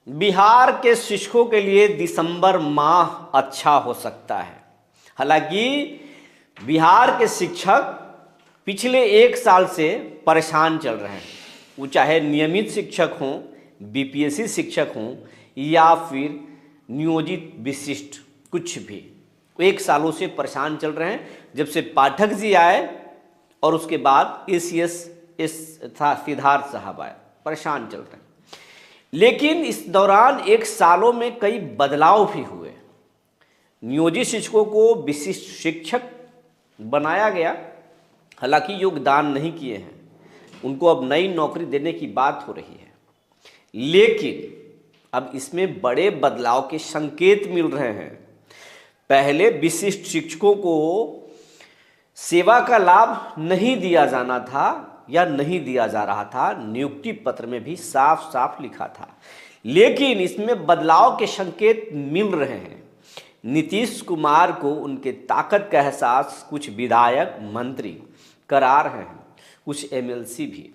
बिहार के शिक्षकों के लिए दिसंबर माह अच्छा हो सकता है। हालांकि बिहार के शिक्षक पिछले एक साल से परेशान चल रहे हैं। वो चाहे नियमित शिक्षक हों, बीपीएससी शिक्षक हों या फिर नियोजित विशिष्ट, कुछ भी, वो एक सालों से परेशान चल रहे हैं। जब से पाठक जी आए और उसके बाद एसीएस था सिद्धार्थ साहब आए, परेशान चल रहे हैं। लेकिन इस दौरान एक सालों में कई बदलाव भी हुए। नियोजित शिक्षकों को विशिष्ट शिक्षक बनाया गया, हालांकि योगदान नहीं किए हैं, उनको अब नई नौकरी देने की बात हो रही है। लेकिन अब इसमें बड़े बदलाव के संकेत मिल रहे हैं। पहले विशिष्ट शिक्षकों को सेवा का लाभ नहीं दिया जाना था या नहीं दिया जा रहा था, नियुक्ति पत्र में भी साफ साफ लिखा था। लेकिन इसमें बदलाव के संकेत मिल रहे हैं। नीतीश कुमार को उनके ताकत का एहसास कुछ विधायक, मंत्री करा रहे हैं, कुछ एमएलसी भी।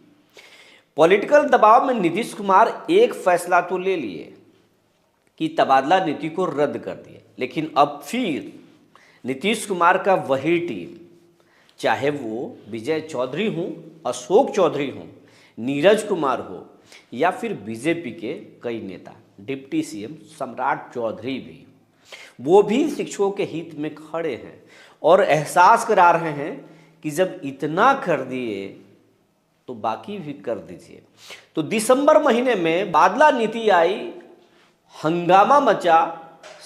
पॉलिटिकल दबाव में नीतीश कुमार एक फैसला तो ले लिए कि तबादला नीति को रद्द कर दिए, लेकिन अब फिर नीतीश कुमार का वही टीम, चाहे वो विजय चौधरी हों, अशोक चौधरी हों, नीरज कुमार हो या फिर बीजेपी के कई नेता, डिप्टी सीएम सम्राट चौधरी भी, वो भी शिक्षकों के हित में खड़े हैं और एहसास करा रहे हैं कि जब इतना कर दिए तो बाकी भी कर दीजिए। तो दिसंबर महीने में बादला नीति आई, हंगामा मचा,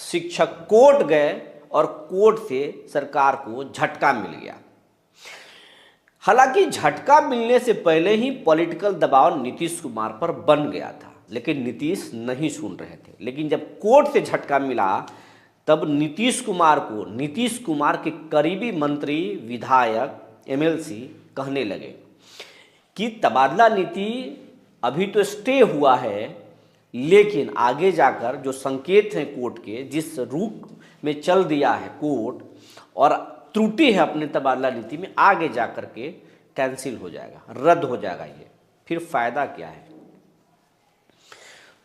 शिक्षक कोर्ट गए और कोर्ट से सरकार को झटका मिल गया। हालांकि झटका मिलने से पहले ही पॉलिटिकल दबाव नीतीश कुमार पर बन गया था, लेकिन नीतीश नहीं सुन रहे थे। लेकिन जब कोर्ट से झटका मिला तब नीतीश कुमार के करीबी मंत्री, विधायक, एमएलसी कहने लगे कि तबादला नीति अभी तो स्टे हुआ है, लेकिन आगे जाकर जो संकेत हैं कोर्ट के, जिस रूप में चल दिया है कोर्ट और त्रुटि है अपने तबादला नीति में, आगे जाकर के कैंसिल हो जाएगा, रद्द हो जाएगा। ये फिर फायदा क्या है?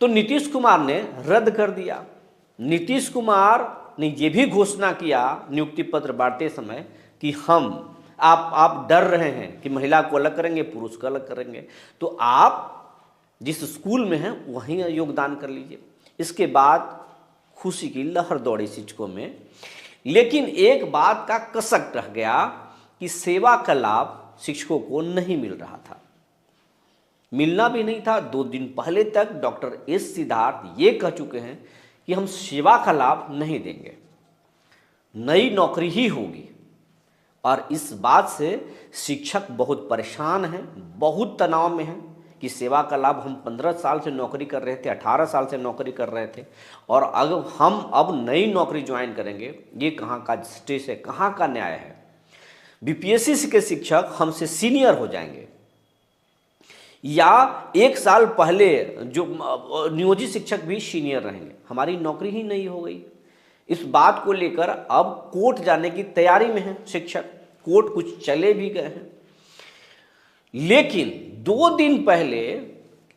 तो नीतीश कुमार ने रद्द कर दिया। नीतीश कुमार ने यह भी घोषणा किया नियुक्ति पत्र बांटते समय कि आप डर रहे हैं कि महिला को अलग करेंगे, पुरुष को अलग करेंगे, तो आप जिस स्कूल में हैं वहीं योगदान कर लीजिए। इसके बाद खुशी की लहर दौड़ी शिक्षकों में। लेकिन एक बात का कसक रह गया कि सेवा का लाभ शिक्षकों को नहीं मिल रहा था, मिलना भी नहीं था। 2 दिन पहले तक डॉक्टर एस सिद्धार्थ ये कह चुके हैं कि हम सेवा का लाभ नहीं देंगे, नई नौकरी ही होगी। और इस बात से शिक्षक बहुत परेशान हैं, बहुत तनाव में हैं कि सेवा का लाभ हम 15 साल से नौकरी कर रहे थे, 18 साल से नौकरी कर रहे थे, और अगर हम अब नई नौकरी ज्वाइन करेंगे, ये कहाँ का जस्टिस है, कहाँ का न्याय है? बीपीएससी के शिक्षक हमसे सीनियर हो जाएंगे या एक साल पहले जो नियोजित शिक्षक भी सीनियर रहेंगे, हमारी नौकरी ही नहीं हो गई। इस बात को लेकर अब कोर्ट जाने की तैयारी में है शिक्षक। कोर्ट कुछ चले भी गए हैं, लेकिन 2 दिन पहले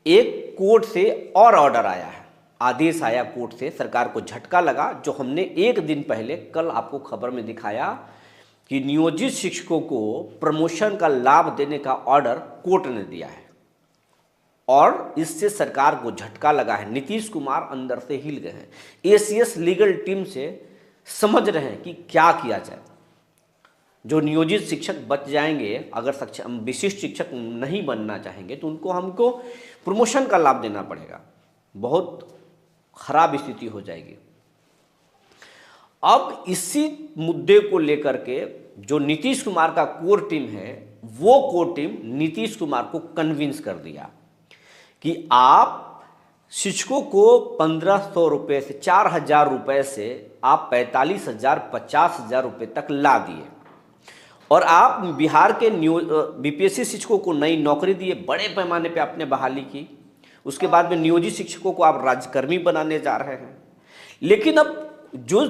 एक कोर्ट से और ऑर्डर आया है, आदेश आया कोर्ट से। सरकार को झटका लगा, जो हमने 1 दिन पहले कल आपको खबर में दिखाया कि नियोजित शिक्षकों को प्रमोशन का लाभ देने का ऑर्डर कोर्ट ने दिया है और इससे सरकार को झटका लगा है। नीतीश कुमार अंदर से हिल गए हैं। एसीएस लीगल टीम से समझ रहे हैं कि क्या किया जाए। जो नियोजित शिक्षक बच जाएंगे, अगर विशिष्ट शिक्षक नहीं बनना चाहेंगे तो हमको प्रमोशन का लाभ देना पड़ेगा। बहुत खराब स्थिति हो जाएगी। अब इसी मुद्दे को लेकर के जो नीतीश कुमार का कोर टीम है, वो कोर टीम नीतीश कुमार को कन्विंस कर दिया कि आप शिक्षकों को 1500 रुपये से 4000 रुपये से आप 45,000 50,000 रुपये तक ला दिए और आप बिहार के बीपीएससी शिक्षकों को नई नौकरी दिए, बड़े पैमाने पे आपने बहाली की। उसके बाद में नियोजित शिक्षकों को आप राज्यकर्मी बनाने जा रहे हैं। लेकिन अब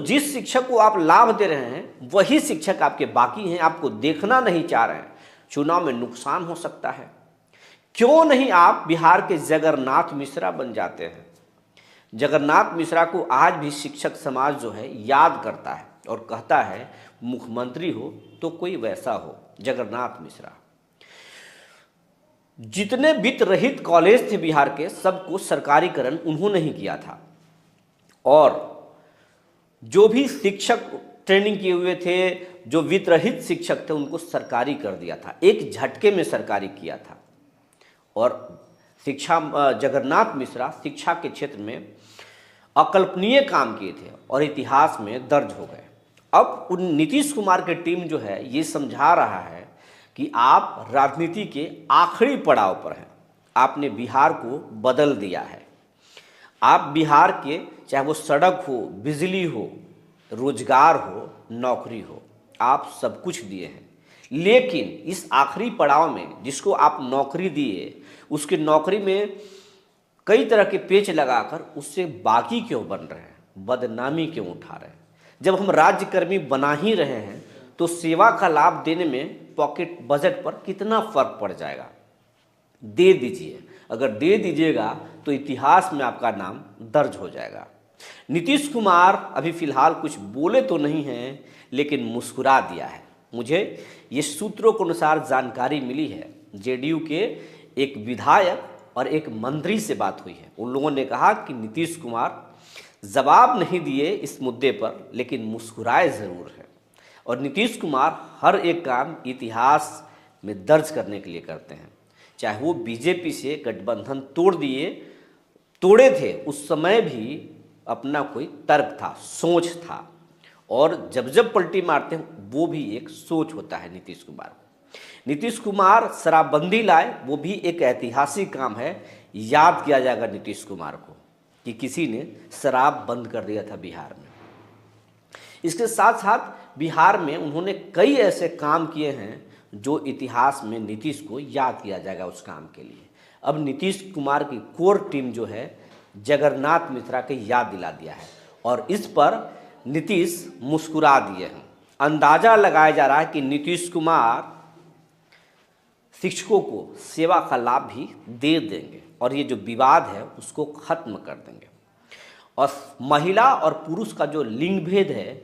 जिस शिक्षक को आप लाभ दे रहे हैं वही शिक्षक आपके बाकी हैं, आपको देखना नहीं चाह रहे हैं। चुनाव में नुकसान हो सकता है। क्यों नहीं आप बिहार के जगन्नाथ मिश्रा बन जाते हैं? जगन्नाथ मिश्रा को आज भी शिक्षक समाज जो है याद करता है और कहता है मुख्यमंत्री हो तो कोई वैसा हो, जगन्नाथ मिश्रा। जितने वित्त रहित कॉलेज थे बिहार के, सबको सरकारीकरण उन्होंने ही किया था। और जो भी शिक्षक ट्रेनिंग किए हुए थे, जो वित्त रहित शिक्षक थे, उनको सरकारी कर दिया था, एक झटके में सरकारी किया था। और जगन्नाथ मिश्रा शिक्षा के क्षेत्र में अकल्पनीय काम किए थे और इतिहास में दर्ज हो गए। अब उन नीतीश कुमार की टीम जो है ये समझा रहा है कि आप राजनीति के आखिरी पड़ाव पर हैं, आपने बिहार को बदल दिया है। आप बिहार के, चाहे वो सड़क हो, बिजली हो, रोजगार हो, नौकरी हो, आप सब कुछ दिए हैं। लेकिन इस आखिरी पड़ाव में जिसको आप नौकरी दिए, उसकी नौकरी में कई तरह के पेच लगाकर उससे बाकी क्यों बन रहे हैं, बदनामी क्यों उठा रहे हैं? जब हम राज्यकर्मी बना ही रहे हैं तो सेवा का लाभ देने में पॉकेट बजट पर कितना फर्क पड़ जाएगा? दे दीजिए। अगर दे दीजिएगा तो इतिहास में आपका नाम दर्ज हो जाएगा। नीतीश कुमार अभी फिलहाल कुछ बोले तो नहीं हैं, लेकिन मुस्कुरा दिया है। मुझे ये सूत्रों के अनुसार जानकारी मिली है, जेडीयू के एक विधायक और एक मंत्री से बात हुई है। उन लोगों ने कहा कि नीतीश कुमार जवाब नहीं दिए इस मुद्दे पर, लेकिन मुस्कुराए ज़रूर हैं। और नीतीश कुमार हर एक काम इतिहास में दर्ज करने के लिए करते हैं। चाहे वो बीजेपी से गठबंधन तोड़े थे, उस समय भी अपना कोई तर्क था, सोच था। और जब पलटी मारते हैं वो भी एक सोच होता है नीतीश कुमार को। नीतीश कुमार शराबबंदी लाए, वो भी एक ऐतिहासिक काम है। याद किया जाएगा नीतीश कुमार को कि किसी ने शराब बंद कर दिया था बिहार में। इसके साथ साथ बिहार में उन्होंने कई ऐसे काम किए हैं जो इतिहास में नीतीश को याद किया जाएगा उस काम के लिए। अब नीतीश कुमार की कोर टीम जो है जगन्नाथ मिश्रा के याद दिला दिया है और इस पर नीतीश मुस्कुरा दिए हैं। अंदाजा लगाया जा रहा है कि नीतीश कुमार शिक्षकों को सेवा का लाभ भी दे देंगे और ये जो विवाद है उसको खत्म कर देंगे। और महिला और पुरुष का जो लिंग भेद है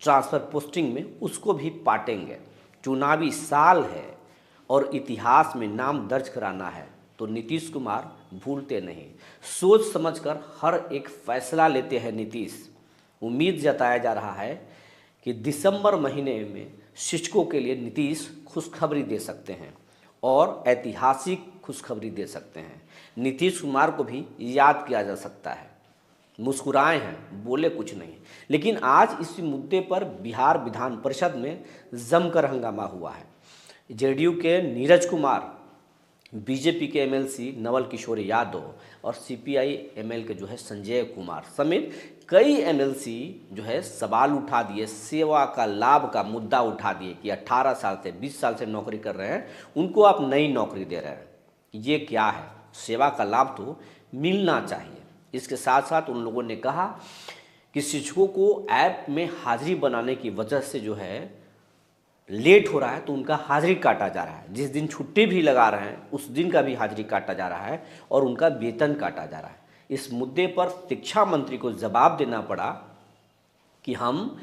ट्रांसफर पोस्टिंग में, उसको भी पाटेंगे। चुनावी साल है और इतिहास में नाम दर्ज कराना है, तो नीतीश कुमार भूलते नहीं। सोच समझकर हर एक फैसला लेते हैं नीतीश। उम्मीद जताया जा रहा है कि दिसंबर महीने में शिक्षकों के लिए नीतीश खुशखबरी दे सकते हैं और ऐतिहासिक खुशखबरी दे सकते हैं। नीतीश कुमार को भी याद किया जा सकता है। मुस्कुराए हैं, बोले कुछ नहीं, लेकिन आज इस मुद्दे पर बिहार विधान परिषद में जमकर हंगामा हुआ है। जेडीयू के नीरज कुमार, बीजेपी के एमएलसी नवल किशोर यादव और सीपीआई एमएल के जो है संजय कुमार समेत कई एमएलसी जो है सवाल उठा दिए, सेवा का लाभ का मुद्दा उठा दिए कि 18 साल से 20 साल से नौकरी कर रहे हैं, उनको आप नई नौकरी दे रहे हैं। ये क्या है? सेवा का लाभ तो मिलना चाहिए। इसके साथ साथ उन लोगों ने कहा कि शिक्षकों को ऐप में हाजिरी बनाने की वजह से जो है लेट हो रहा है, तो उनका हाजिरी काटा जा रहा है। जिस दिन छुट्टी भी लगा रहे हैं उस दिन का भी हाजिरी काटा जा रहा है और उनका वेतन काटा जा रहा है। इस मुद्दे पर शिक्षा मंत्री को जवाब देना पड़ा कि हम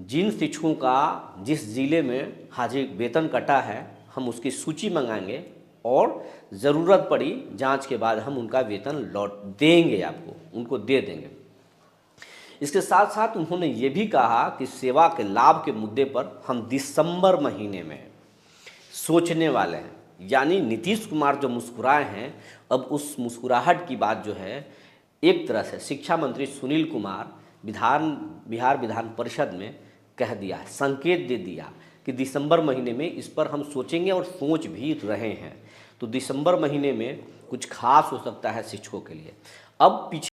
जिन शिक्षकों का जिस ज़िले में हाजिरी वेतन कटा है, हम उसकी सूची मंगाएंगे और ज़रूरत पड़ी जांच के बाद हम उनका वेतन लौट देंगे, आपको उनको दे देंगे। इसके साथ साथ उन्होंने ये भी कहा कि सेवा के लाभ के मुद्दे पर हम दिसंबर महीने में सोचने वाले हैं। यानी नीतीश कुमार जो मुस्कुराए हैं, अब उस मुस्कुराहट की बात जो है एक तरह से शिक्षा मंत्री सुनील कुमार बिहार विधान परिषद में कह दिया है, संकेत दे दिया कि दिसंबर महीने में इस पर हम सोचेंगे और सोच भी रहे हैं। तो दिसंबर महीने में कुछ खास हो सकता है शिक्षकों के लिए। अब पीछे